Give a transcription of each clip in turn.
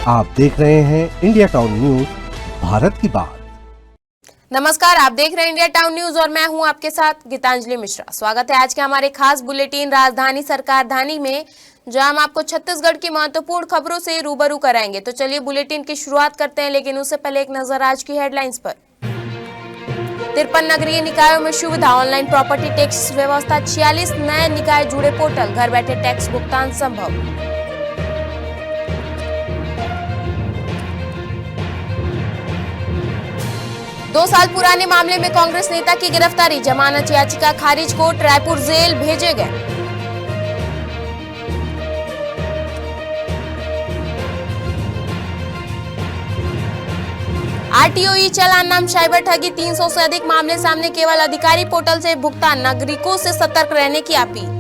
आप देख रहे हैं इंडिया टाउन न्यूज, भारत की बात। नमस्कार, आप देख रहे हैं इंडिया टाउन न्यूज और मैं हूं आपके साथ गीतांजलि मिश्रा। स्वागत है आज के हमारे खास बुलेटिन राजधानी सरकारधानी में, जहां हम आपको छत्तीसगढ़ की महत्वपूर्ण खबरों से रूबरू कराएंगे। तो चलिए बुलेटिन की शुरुआत करते हैं, लेकिन उससे पहले एक नजर आज की हेडलाइंस पर। 53 नगरीय निकायों में सुविधा, ऑनलाइन प्रॉपर्टी टैक्स व्यवस्था, 46 नए निकाय जुड़े पोर्टल, घर बैठे टैक्स भुगतान संभव। दो साल पुराने मामले में कांग्रेस नेता की गिरफ्तारी, जमानत याचिका खारिज, कोर्ट रायपुर जेल भेजे गए। आरटीओ ई चालान नाम साइबर ठगी, 300 से अधिक मामले सामने, केवल अधिकारी पोर्टल से भुगतान, नागरिकों से सतर्क रहने की अपील।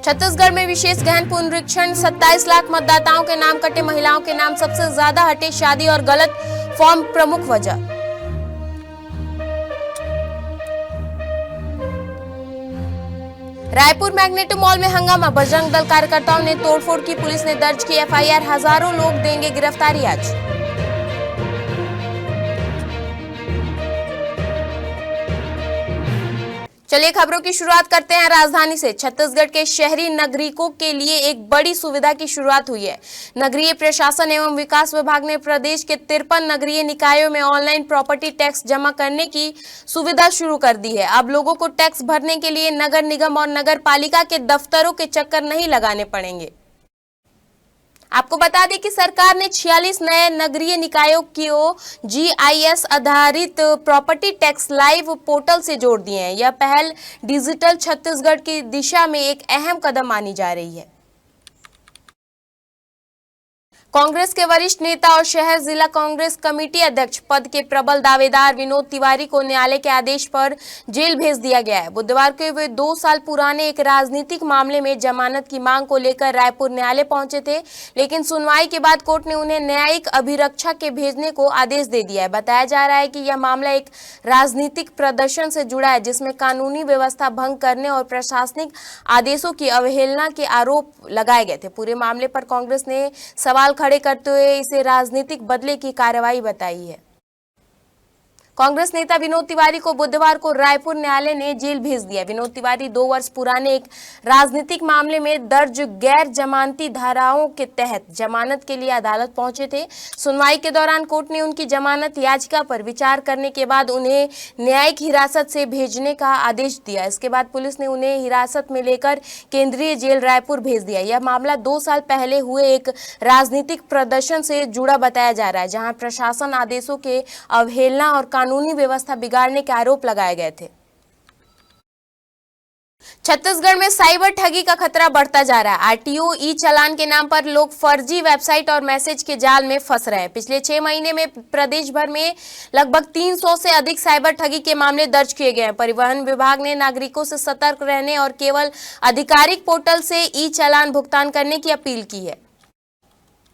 छत्तीसगढ़ में विशेष गहन पुनरीक्षण, 27 लाख मतदाताओं के नाम कटे, महिलाओं के नाम सबसे ज्यादा हटे, शादी और गलत फॉर्म प्रमुख वजह। रायपुर मैग्नेटो मॉल में हंगामा, बजरंग दल कार्यकर्ताओं ने तोड़फोड़ की, पुलिस ने दर्ज की एफआईआर, हजारों लोग देंगे गिरफ्तारी आज। चलिए खबरों की शुरुआत करते हैं राजधानी से। छत्तीसगढ़ के शहरी नागरिकों के लिए एक बड़ी सुविधा की शुरुआत हुई है। नगरीय प्रशासन एवं विकास विभाग ने प्रदेश के 53 नगरीय निकायों में ऑनलाइन प्रॉपर्टी टैक्स जमा करने की सुविधा शुरू कर दी है। अब लोगों को टैक्स भरने के लिए नगर निगम और नगर पालिका के दफ्तरों के चक्कर नहीं लगाने पड़ेंगे। आपको बता दें कि सरकार ने 46 नए नगरीय निकायों को जीआईएस आधारित प्रॉपर्टी टैक्स लाइव पोर्टल से जोड़ दिए हैं। यह पहल डिजिटल छत्तीसगढ़ की दिशा में एक अहम कदम मानी जा रही है। कांग्रेस के वरिष्ठ नेता और शहर जिला कांग्रेस कमेटी अध्यक्ष पद के प्रबल दावेदार विनोद तिवारी को न्यायालय के आदेश पर जेल भेज दिया गया है। बुधवार को वे 2 साल पुराने एक राजनीतिक मामले में जमानत की मांग को लेकर रायपुर न्यायालय पहुंचे थे, लेकिन सुनवाई के बाद कोर्ट ने उन्हें न्यायिक अभिरक्षा के भेजने को आदेश दे दिया है। बताया जा रहा है कि यह मामला एक राजनीतिक प्रदर्शन से जुड़ा है, जिसमें कानूनी व्यवस्था भंग करने और प्रशासनिक आदेशों की अवहेलना के आरोप लगाए गए थे। पूरे मामले पर कांग्रेस ने सवाल खड़े करते हुए इसे राजनीतिक बदले की कार्रवाई बताई है। कांग्रेस नेता विनोद तिवारी को बुधवार को रायपुर न्यायालय ने जेल भेज दिया। विनोद तिवारी 2 वर्ष पुराने एक राजनीतिक मामले में दर्ज गैर जमानती धाराओं के तहत जमानत के लिए अदालत पहुंचे थे। सुनवाई के दौरान कोर्ट ने उनकी जमानत याचिका पर विचार करने के बाद उन्हें न्यायिक हिरासत से भेजने का आदेश दिया। इसके बाद पुलिस ने उन्हें हिरासत में लेकर केंद्रीय जेल रायपुर भेज दिया। यह मामला 2 साल पहले हुए एक राजनीतिक प्रदर्शन से जुड़ा बताया जा रहा है, जहां प्रशासन आदेशों के अवहेलना और कानूनी व्यवस्था बिगाड़ने के आरोप लगाए गए थे। छत्तीसगढ़ में साइबर ठगी का खतरा बढ़ता जा रहा है। आरटीओ ई चालान के नाम पर लोग फर्जी वेबसाइट और मैसेज के जाल में फंस रहे हैं। पिछले 6 महीने में प्रदेश भर में लगभग 300 से अधिक साइबर ठगी के मामले दर्ज किए गए हैं। परिवहन विभाग ने नागरिकों से सतर्क रहने और केवल आधिकारिक पोर्टल से ई चालान भुगतान करने की अपील की है।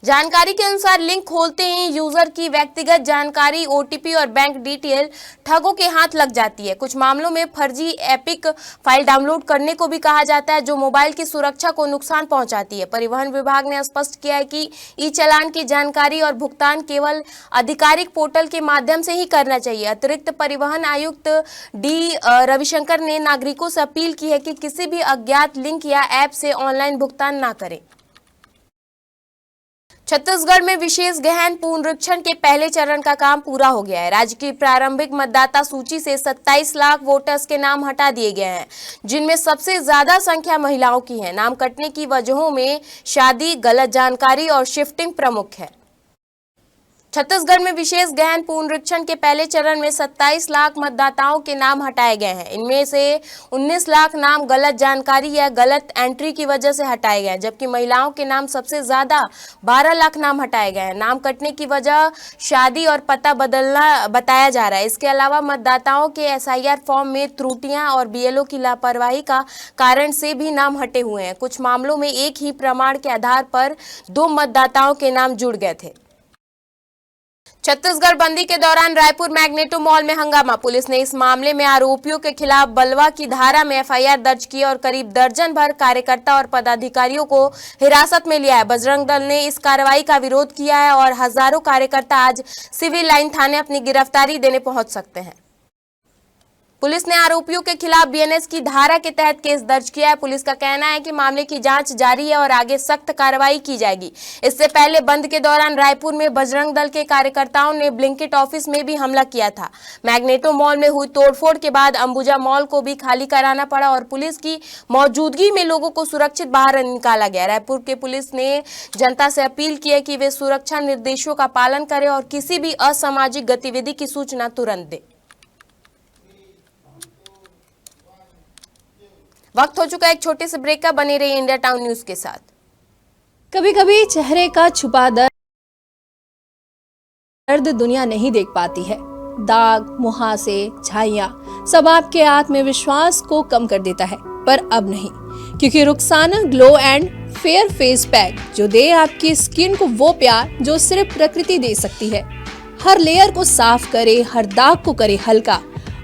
जानकारी के अनुसार लिंक खोलते ही यूजर की व्यक्तिगत जानकारी, ओटीपी और बैंक डिटेल ठगों के हाथ लग जाती है। कुछ मामलों में फर्जी एपिक फाइल डाउनलोड करने को भी कहा जाता है, जो मोबाइल की सुरक्षा को नुकसान पहुंचाती है। परिवहन विभाग ने स्पष्ट किया है कि ई चालान की जानकारी और भुगतान केवल आधिकारिक पोर्टल के माध्यम से ही करना चाहिए। अतिरिक्त परिवहन आयुक्त डी रविशंकर ने नागरिकों से अपील की है कि किसी भी अज्ञात लिंक या ऐप से ऑनलाइन भुगतान न करें। छत्तीसगढ़ में विशेष गहन पुनरीक्षण के पहले चरण का काम पूरा हो गया है। राज्य की प्रारंभिक मतदाता सूची से 27 लाख वोटर्स के नाम हटा दिए गए हैं, जिनमें सबसे ज्यादा संख्या महिलाओं की है। नाम कटने की वजहों में शादी, गलत जानकारी और शिफ्टिंग प्रमुख है। छत्तीसगढ़ में विशेष गहन पुनरीक्षण के पहले चरण में 27 लाख मतदाताओं के नाम हटाए गए हैं। इनमें से 19 लाख नाम गलत जानकारी या गलत एंट्री की वजह से हटाए गए हैं, जबकि महिलाओं के नाम सबसे ज्यादा 12 लाख नाम हटाए गए हैं। नाम कटने की वजह शादी और पता बदलना बताया जा रहा है। इसके अलावा मतदाताओं के एसआईआर फॉर्म में त्रुटियां और बीएलओ की लापरवाही का कारण से भी नाम हटे हुए हैं। कुछ मामलों में एक ही प्रमाण के आधार पर 2 मतदाताओं के नाम जुड़ गए थे। छत्तीसगढ़ बंदी के दौरान रायपुर मैग्नेटो मॉल में हंगामा। पुलिस ने इस मामले में आरोपियों के खिलाफ बलवा की धारा में एफआईआर दर्ज की और करीब दर्जन भर कार्यकर्ता और पदाधिकारियों को हिरासत में लिया है। बजरंग दल ने इस कार्रवाई का विरोध किया है और हजारों कार्यकर्ता आज सिविल लाइन थाने अपनी गिरफ्तारी देने पहुंच सकते हैं। पुलिस ने आरोपियों के खिलाफ बीएनएस की धारा के तहत केस दर्ज किया है। पुलिस का कहना है कि मामले की जांच जारी है और आगे सख्त कार्रवाई की जाएगी। इससे पहले बंद के दौरान रायपुर में बजरंग दल के कार्यकर्ताओं ने ब्लिंकिट ऑफिस में भी हमला किया था। मैग्नेटो मॉल में हुई तोड़फोड़ के बाद अंबुजा मॉल को भी खाली कराना पड़ा और पुलिस की मौजूदगी में लोगों को सुरक्षित बाहर निकाला गया। रायपुर के पुलिस ने जनता से अपील की है कि वे सुरक्षा निर्देशों का पालन करें और किसी भी असामाजिक गतिविधि की सूचना तुरंत दें। वक्त हो चुका है एक छोटे से ब्रेक का। बने रहिए इंडिया टाउन न्यूज के साथ। कभी कभी चेहरे का छुपा दर्द दुनिया नहीं देख पाती है। दाग, मुहासे, झाइयां सब आपके आत्मविश्वास को कम कर देता है, पर अब नहीं, क्योंकि Rukhsana glow and fair face pack जो दे आपकी स्किन को वो प्यार जो सिर्फ प्रकृति दे सकती है। हर लेयर को साफ करे, हर दाग को करे हल्का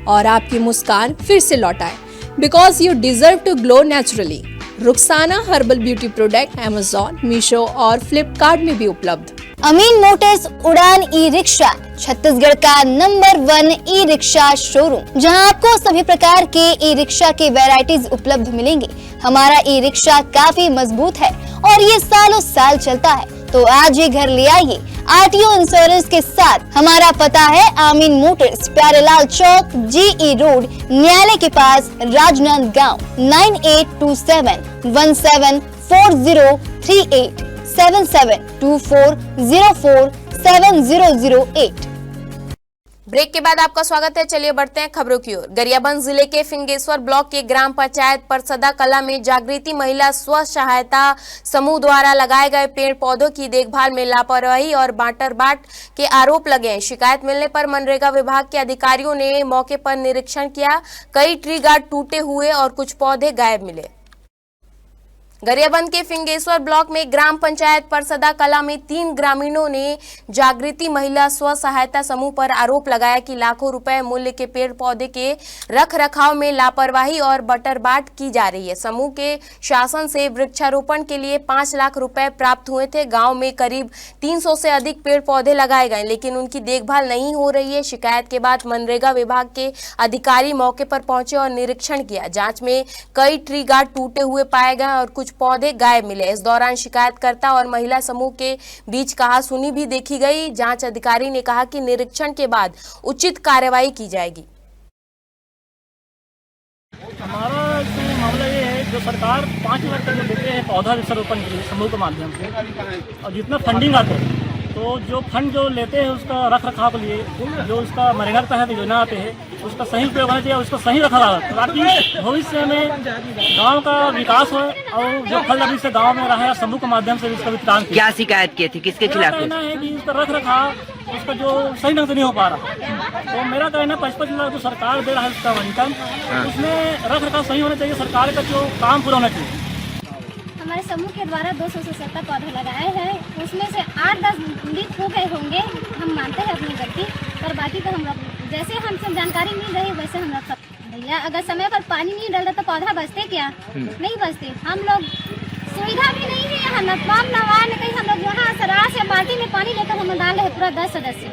और आपकी मुस्कान फिर से लौटाए। Because you deserve to glow naturally. Rukhsana herbal beauty product Amazon, Meesho और फ्लिपकार्ट में भी उपलब्ध। अमीन मोटर्स उड़ान ई रिक्शा छत्तीसगढ़ का नंबर 1 ई रिक्शा शोरूम, जहां आपको सभी प्रकार के ई रिक्शा के वैरायटीज उपलब्ध मिलेंगे। हमारा ई रिक्शा काफी मजबूत है और ये सालों साल चलता है, तो आज ही घर ले आइए आरटीओ इंश्योरेंस के साथ। हमारा पता है आमीन मोटर्स, प्यारेलाल चौक, जीई रोड, न्यायालय के पास, राजनांदगांव। 9827174038 7724047008। ब्रेक के बाद आपका स्वागत है। चलिए बढ़ते हैं खबरों की ओर। गरियाबंद जिले के फिंगेश्वर ब्लॉक के ग्राम पंचायत परसदा कला में जागृति महिला स्व सहायता समूह द्वारा लगाए गए पेड़ पौधों की देखभाल में लापरवाही और बांट के आरोप लगे हैं। शिकायत मिलने पर मनरेगा विभाग के अधिकारियों ने मौके पर निरीक्षण किया। कई ट्री गार्ड टूटे हुए और कुछ पौधे गायब मिले। गरियाबंद के फिंगेश्वर ब्लॉक में ग्राम पंचायत परसदा कला में 3 ग्रामीणों ने जागृति महिला स्व सहायता समूह पर आरोप लगाया कि लाखों रुपए मूल्य के पेड़ पौधे के रख रखाव में लापरवाही और बटरबाट की जा रही है। समूह के शासन से वृक्षारोपण के लिए 5 लाख रुपए प्राप्त हुए थे। गांव में करीब 300 से अधिक पेड़ पौधे लगाए गए, लेकिन उनकी देखभाल नहीं हो रही है। शिकायत के बाद मनरेगा विभाग के अधिकारी मौके पर पहुंचे और निरीक्षण किया। जांच में कई ट्री गार्ड टूटे हुए पाए गए और कुछ पौधे गायब मिले। इस दौरान शिकायतकर्ता और महिला समूह के बीच कहासुनी भी देखी गई। जांच अधिकारी ने कहा कि निरीक्षण के बाद उचित कार्रवाई की जाएगी। हमारा मामला ये है, जो सरकार 5 लाख तक देते हैं पौधा वृक्षारोपण के लिए समूह के माध्यम से, और जितना फंडिंग आते हैं तो जो फंड जो लेते हैं उसका रख रखाव के लिए जो उसका मनरेगा के तहत योजना आते हैं उसका सही उपयोग होना चाहिए, उसका सही रखा ताकि भविष्य में गांव का विकास हो और जो फल अभी से गांव में रहा है समूह के माध्यम से इसका वितरण किया। क्या शिकायत की थी, किसके खिलाफ? कहना है कि इसका रख रखाव उसका जो सही ढंग से नहीं हो पा रहा, तो मेरा कहना 55 लाख जो सरकार दे रहा है उसका इनकम, उसमें रख रखाव सही होना चाहिए। सरकार का जो काम पूरा होना चाहिए। हमारे समूह के द्वारा 270 पौधे लगाए हैं, उसमें से 8-10 मृत हो गए होंगे। हम मानते हैं अपनी गलती, पर बाकी तो हम लोग जैसे हमसे जानकारी मिल रही वैसे हम लोग भैया अगर समय पर पानी नहीं डालते तो पौधा बचते क्या? नहीं बचते। हम लोग सुविधा भी नहीं है यहाँ कहीं हम लोग यहाँ सराह से बाल्टी में पानी लेकर हम डाल रहे पूरा 10 सदस्य।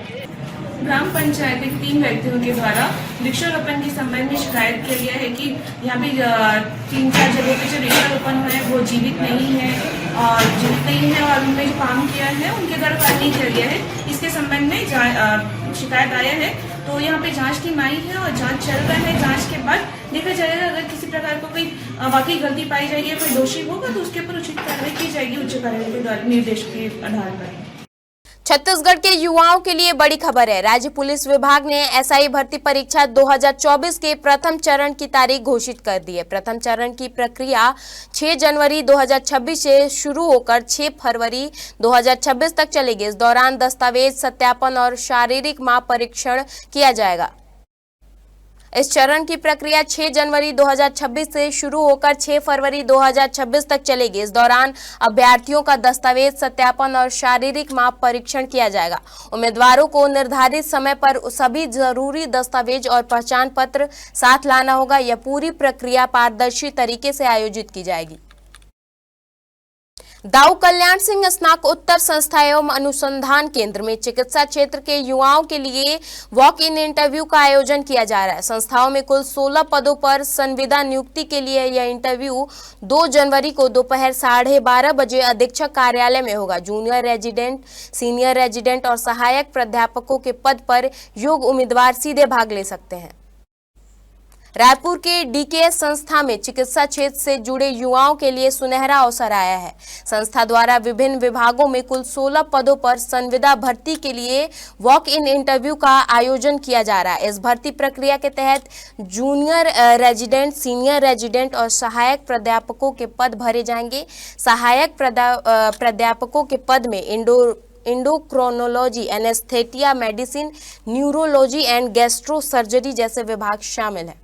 ग्राम पंचायत के 3 व्यक्तियों के द्वारा वृक्षारोपण के संबंध में शिकायत किया गया है कि यहाँ पे 3-4 जगहों पे जो वृक्षारोपण है वो जीवित नहीं है और उनमें जो काम किया है उनके द्वारा कार्य नहीं किया गया है। इसके संबंध में शिकायत आया है, तो यहाँ पे जांच की मांग है और जांच चल रहा है। जांच के बाद देखा जाएगा, अगर किसी प्रकार को कोई वाकई गलती पाई जाएगी या कोई दोषी होगा तो उसके ऊपर उचित कार्रवाई की जाएगी उच्च न्यायालय के द्वारा निर्देश के आधार पर। छत्तीसगढ़ के युवाओं के लिए बड़ी खबर है। राज्य पुलिस विभाग ने एसआई भर्ती परीक्षा 2024 के प्रथम चरण की तारीख घोषित कर दी है। प्रथम चरण की प्रक्रिया 6 जनवरी 2026 से शुरू होकर 6 फरवरी 2026 तक चलेगी। इस दौरान दस्तावेज सत्यापन और शारीरिक माप परीक्षण किया जाएगा। इस चरण की प्रक्रिया 6 जनवरी 2026 से शुरू होकर 6 फरवरी 2026 तक चलेगी। इस दौरान अभ्यर्थियों का दस्तावेज सत्यापन और शारीरिक माप परीक्षण किया जाएगा। उम्मीदवारों को निर्धारित समय पर सभी जरूरी दस्तावेज और पहचान पत्र साथ लाना होगा। यह पूरी प्रक्रिया पारदर्शी तरीके से आयोजित की जाएगी। दाऊ कल्याण सिंह स्नातकोत्तर संस्था एवं अनुसंधान केंद्र में चिकित्सा क्षेत्र के युवाओं के लिए वॉक इन इंटरव्यू का आयोजन किया जा रहा है। संस्थाओं में कुल 16 पदों पर संविदा नियुक्ति के लिए यह इंटरव्यू 2 जनवरी को दोपहर 12:30 बजे अधीक्षक कार्यालय में होगा। जूनियर रेजिडेंट, सीनियर रेजिडेंट और सहायक प्राध्यापकों के पद पर योग्य उम्मीदवार सीधे भाग ले सकते हैं। रायपुर के डीकेएस संस्था में चिकित्सा क्षेत्र से जुड़े युवाओं के लिए सुनहरा अवसर आया है। संस्था द्वारा विभिन्न विभागों में कुल 16 पदों पर संविदा भर्ती के लिए वॉक इन इंटरव्यू का आयोजन किया जा रहा है। इस भर्ती प्रक्रिया के तहत जूनियर रेजिडेंट, सीनियर रेजिडेंट और सहायक प्राध्यापकों के पद भरे जाएंगे। सहायक प्राध्यापकों के पद में endocrinology, anaesthesia, medicine, neurology and gastro surgery जैसे विभाग शामिल हैं।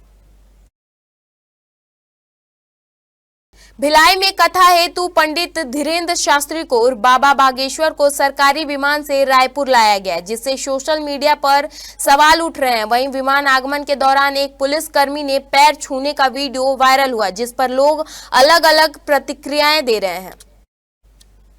भिलाई में कथा हेतु पंडित धीरेन्द्र शास्त्री को उर्फ बाबा बागेश्वर को सरकारी विमान से रायपुर लाया गया, जिससे सोशल मीडिया पर सवाल उठ रहे हैं। वहीं विमान आगमन के दौरान एक पुलिसकर्मी ने पैर छूने का वीडियो वायरल हुआ, जिस पर लोग अलग अलग प्रतिक्रियाएं दे रहे हैं।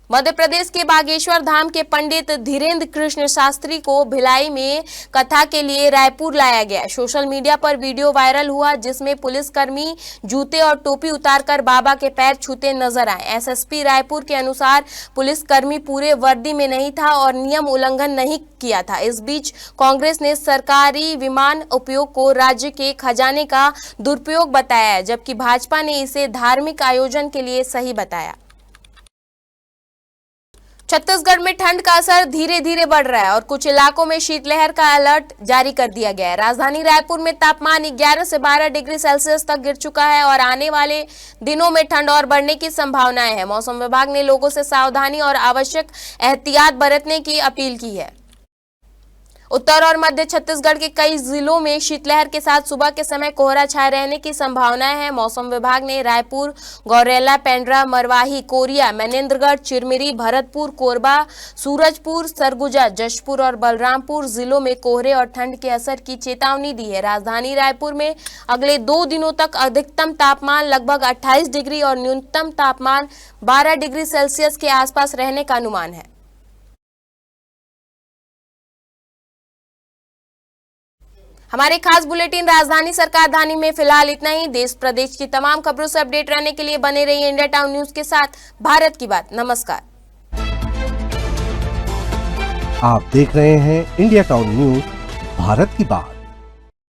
मध्य प्रदेश के बागेश्वर धाम के पंडित धीरेन्द्र कृष्ण शास्त्री को भिलाई में कथा के लिए रायपुर लाया गया। सोशल मीडिया पर वीडियो वायरल हुआ, जिसमें पुलिसकर्मी जूते और टोपी उतारकर बाबा के पैर छूते नजर आए। एसएसपी रायपुर के अनुसार पुलिसकर्मी पूरे वर्दी में नहीं था और नियम उल्लंघन नहीं किया था। इस बीच कांग्रेस ने सरकारी विमान उपयोग को राज्य के खजाने का दुरुपयोग बताया है, जबकि भाजपा ने इसे धार्मिक आयोजन के लिए सही बताया। छत्तीसगढ़ में ठंड का असर धीरे धीरे बढ़ रहा है और कुछ इलाकों में शीतलहर का अलर्ट जारी कर दिया गया है। राजधानी रायपुर में तापमान 11 से 12 डिग्री सेल्सियस तक गिर चुका है और आने वाले दिनों में ठंड और बढ़ने की संभावनाएं हैं। मौसम विभाग ने लोगों से सावधानी और आवश्यक एहतियात बरतने की अपील की है। उत्तर और मध्य छत्तीसगढ़ के कई जिलों में शीतलहर के साथ सुबह के समय कोहरा छाए रहने की संभावनाएं हैं। मौसम विभाग ने रायपुर, गौरेला, पेंड्रा, मरवाही, कोरिया, मनेन्द्रगढ़, चिरमिरी, भरतपुर, कोरबा, सूरजपुर, सरगुजा, जशपुर और बलरामपुर जिलों में कोहरे और ठंड के असर की चेतावनी दी है। राजधानी रायपुर में अगले 2 दिनों तक अधिकतम तापमान लगभग 28 डिग्री और न्यूनतम तापमान 12 डिग्री सेल्सियस के आसपास रहने का अनुमान है। हमारे खास बुलेटिन राजधानी सरकारधानी में फिलहाल इतना ही। देश प्रदेश की तमाम खबरों से अपडेट रहने के लिए बने रहिए इंडिया टाउन न्यूज के साथ। भारत की बात। नमस्कार। आप देख रहे हैं इंडिया टाउन न्यूज, भारत की बात।